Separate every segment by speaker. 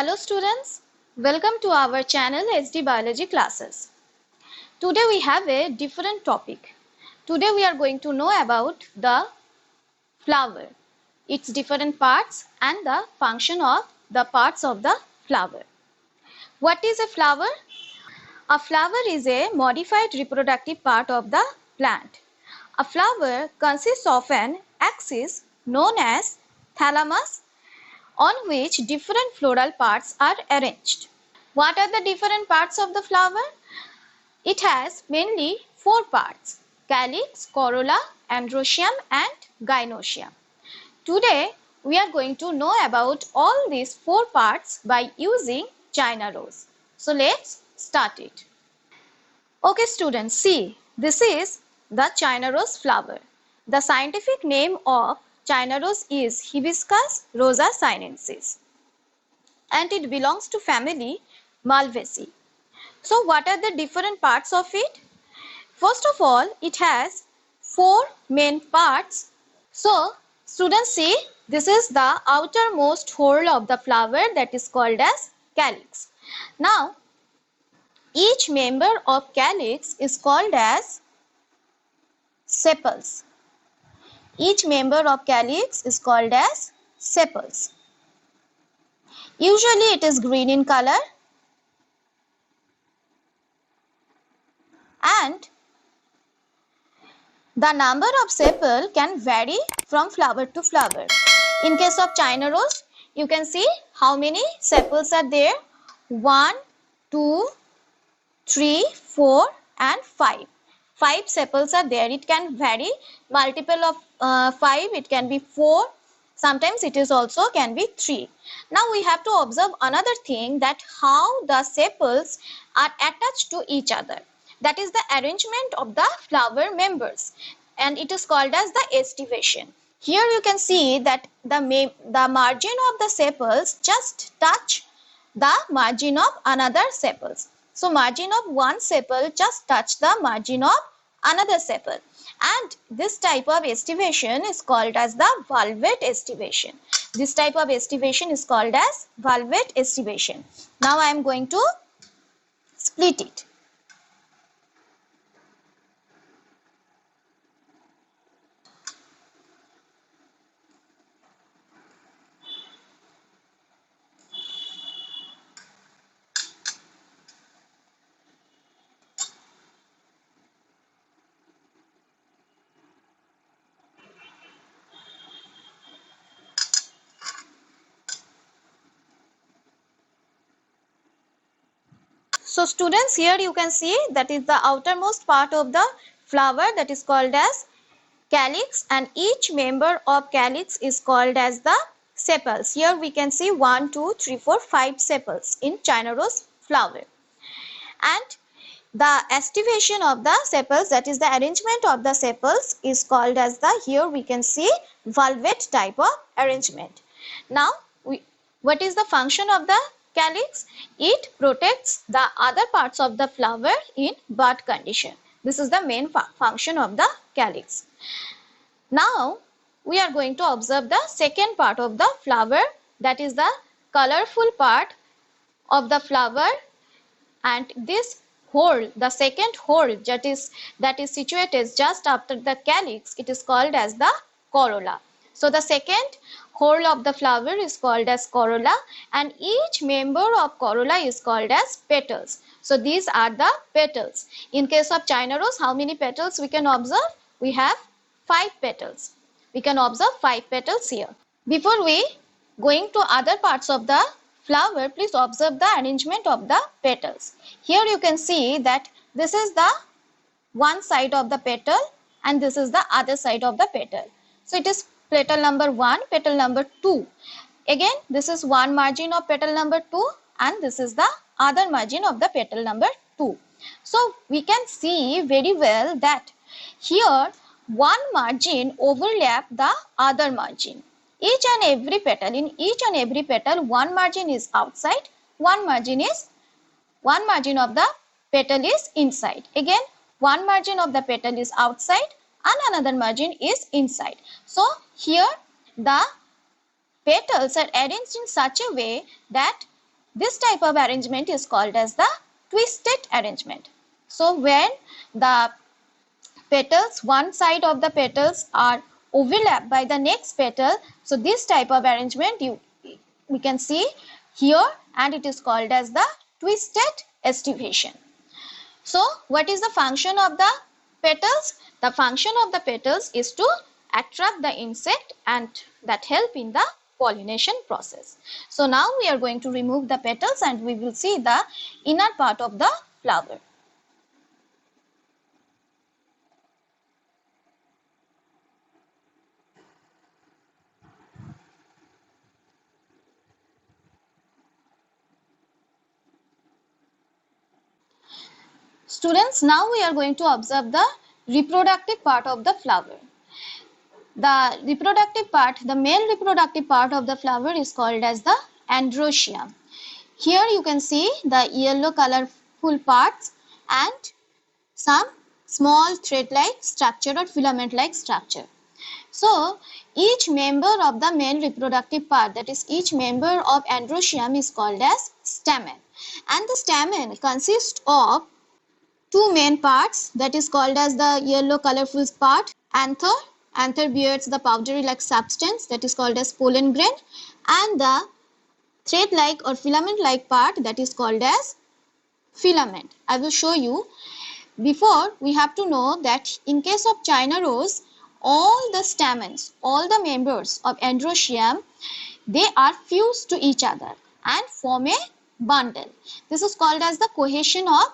Speaker 1: Hello students, welcome to our channel SD Biology classes. Today we have a different topic. Today we are going to know about the flower, its different parts and the function of the parts of the flower. What is a flower? A flower is a modified reproductive part of the plant. A flower consists of an axis known as thalamus on which different floral parts are arranged. What are the different parts of the flower? It has mainly four parts: calyx, corolla, androecium and gynoecium. Today we are going to know about all these four parts by using China rose. So let's start it. Okay students, see, this is the China rose flower. The scientific name of China rose is Hibiscus rosa sinensis and it belongs to family Malvaceae. So what are the different parts of it? First of all, it has four main parts. So students, see, this is the outermost whorl of the flower that is called as calyx. Now each member of calyx is called as sepals. Each member of calyx is called as sepals. Usually it is green in color and the number of sepal can vary from flower to flower. In case of China rose, you can see how many sepals are there. 1, 2, 3, 4 and 5. 5 sepals are there. It can vary. Multiple of 5, it can be 4. Sometimes it is also can be 3. Now we have to observe another thing, that how the sepals are attached to each other. That is the arrangement of the flower members and it is called as the estivation. Here you can see that the margin of the sepals just touch the margin of another sepals. So margin of one sepal just touch the margin of another sepal. And this type of estivation is called as the valvate estivation. This type of estivation is called as valvate estivation. Now I am going to split it. So students, here you can see that is the outermost part of the flower that is called as calyx and each member of calyx is called as the sepals. Here we can see 1, 2, 3, 4, 5 sepals in China rose flower. And the estivation of the sepals, that is the arrangement of the sepals, is called as the, here we can see, valvate type of arrangement. Now what is the function of the calyx? It protects the other parts of the flower in bud condition. This is the main function of the calyx. Now we are going to observe the second part of the flower, that is the colorful part of the flower, and this whorl, the second whorl that is situated just after the calyx, it is called as the corolla. So the second whorl of the flower is called as corolla and each member of corolla is called as petals. So these are the petals. In case of China rose, how many petals we can observe? We have 5 petals. We can observe 5 petals here. Before we going to other parts of the flower, please observe the arrangement of the petals. Here you can see that this is the one side of the petal and this is the other side of the petal. So it is petal number 1, petal number 2. Again, this is one margin of petal number 2 and this is the other margin of the petal number 2. So we can see very well that here one margin overlap the other margin. Each and every petal, in each and every petal, one margin is outside, one margin of the petal is inside. Again, one margin of the petal is outside and another margin is inside. So here the petals are arranged in such a way that This type of arrangement is called as the twisted arrangement. So when the petals, one side of the petals are overlapped by the next petal, so this type of arrangement we can see here, and it is called as the twisted estivation. So what is the function of the petals? The function of the petals is to attract the insect and that help in the pollination process. So now we are going to remove the petals and we will see the inner part of the flower. Students, now we are going to observe the reproductive part of the flower. The reproductive part, the male reproductive part of the flower is called as the androecium. Here you can see the yellow colorful parts and some small thread-like structure or filament-like structure. So each member of the male reproductive part, that is each member of androecium, is called as stamen. And the stamen consists of two main parts, that is called as the yellow colorful part, anther. Anther bears the powdery like substance that is called as pollen grain, and the thread like or filament like part that is called as filament. I will show you. Before, we have to know that in case of China rose, all the stamens, all the members of androecium, they are fused to each other and form a bundle. This is called as the cohesion of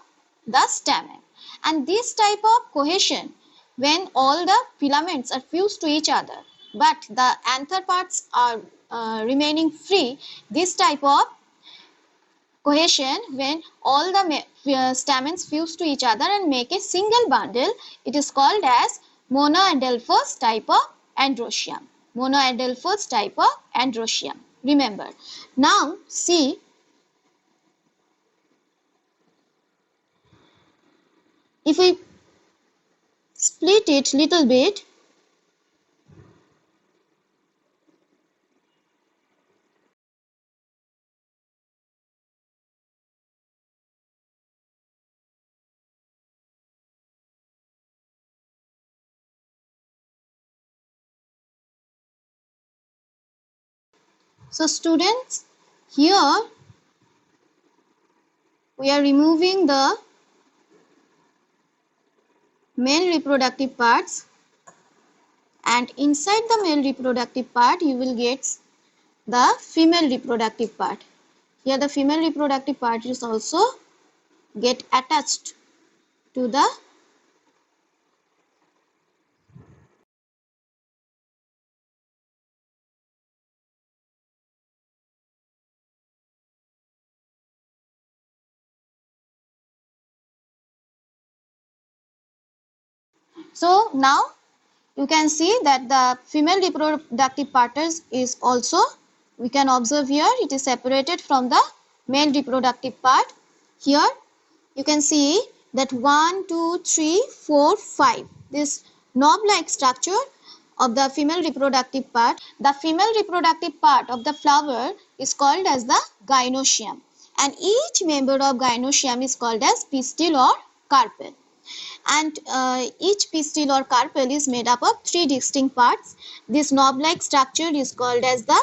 Speaker 1: the stamen. And this type of cohesion, when all the filaments are fused to each other, but the anther parts are remaining free, this type of cohesion, when all the stamens fuse to each other and make a single bundle, it is called as monoadelphous type of androecium. Monoadelphous type of androecium. Remember. Now see, if we split it little bit, so students, here we are removing the male reproductive parts, and inside the male reproductive part you will get the female reproductive part. Here the female reproductive part is also get attached to the so now you can see that the female reproductive part is also, we can observe here, it is separated from the male reproductive part. Here you can see that 1, 2, 3, 4, 5, this knob-like structure of the female reproductive part. The female reproductive part of the flower is called as the gynoecium, and each member of gynoecium is called as pistil or carpel. And each pistil or carpel is made up of three distinct parts. This knob-like structure is called as the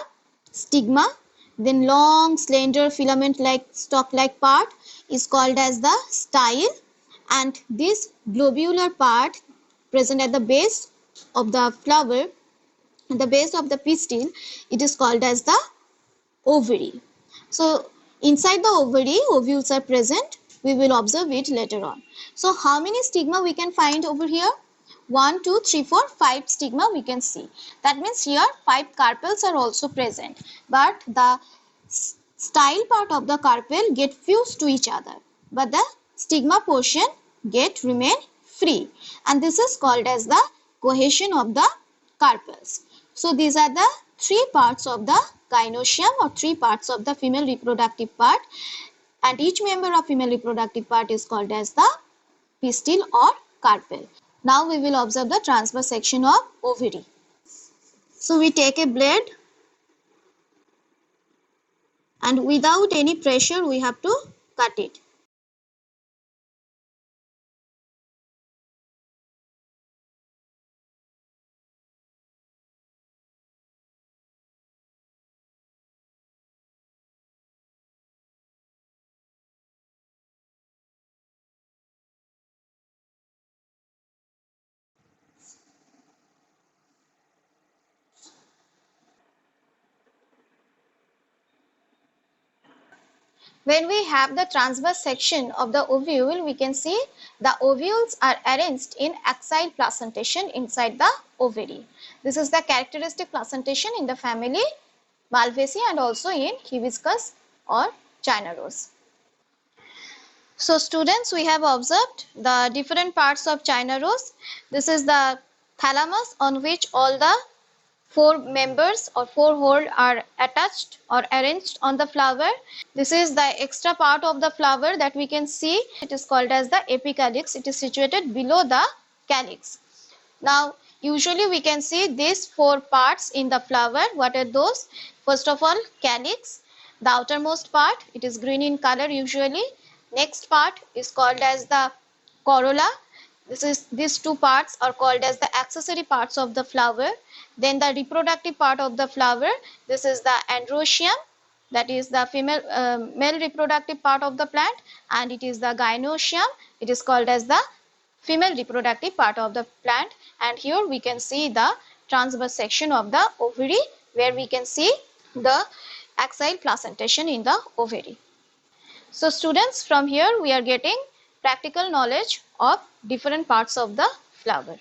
Speaker 1: stigma. Then long, slender, filament-like, stalk-like part is called as the style. And this globular part present at the base of the flower, at the base of the pistil, it is called as the ovary. So inside the ovary, ovules are present. We will observe it later on. So how many stigma we can find over here? 1, 2, 3, 4, 5 stigma we can see. That means here 5 carpels are also present. But the style part of the carpel get fused to each other. But the stigma portion get remain free. And this is called as the cohesion of the carpels. So these are the three parts of the gynoecium, or three parts of the female reproductive part, and each member of female reproductive part is called as the pistil or carpel. Now we will observe the transverse section of ovary. So we take a blade and without any pressure we have to cut it. When we have the transverse section of the ovule, we can see the ovules are arranged in axile placentation inside the ovary. This is the characteristic placentation in the family Malvaceae and also in hibiscus or China rose. So students, we have observed the different parts of China rose. This is the thalamus on which all the four members or four whorls are attached or arranged on the flower. This is the extra part of the flower that we can see. It is called as the apicalyx. It is situated below the calyx. Now usually we can see these four parts in the flower. What are those? First of all, calyx, the outermost part, it is green in color usually. Next part is called as the corolla. These two parts are called as the accessory parts of the flower. Then the reproductive part of the flower, this is the androecium, that is the male reproductive part of the plant, and it is the gynoecium, it is called as the female reproductive part of the plant. And here we can see the transverse section of the ovary, where we can see the axile placentation in the ovary. So students, from here we are getting practical knowledge of different parts of the flower.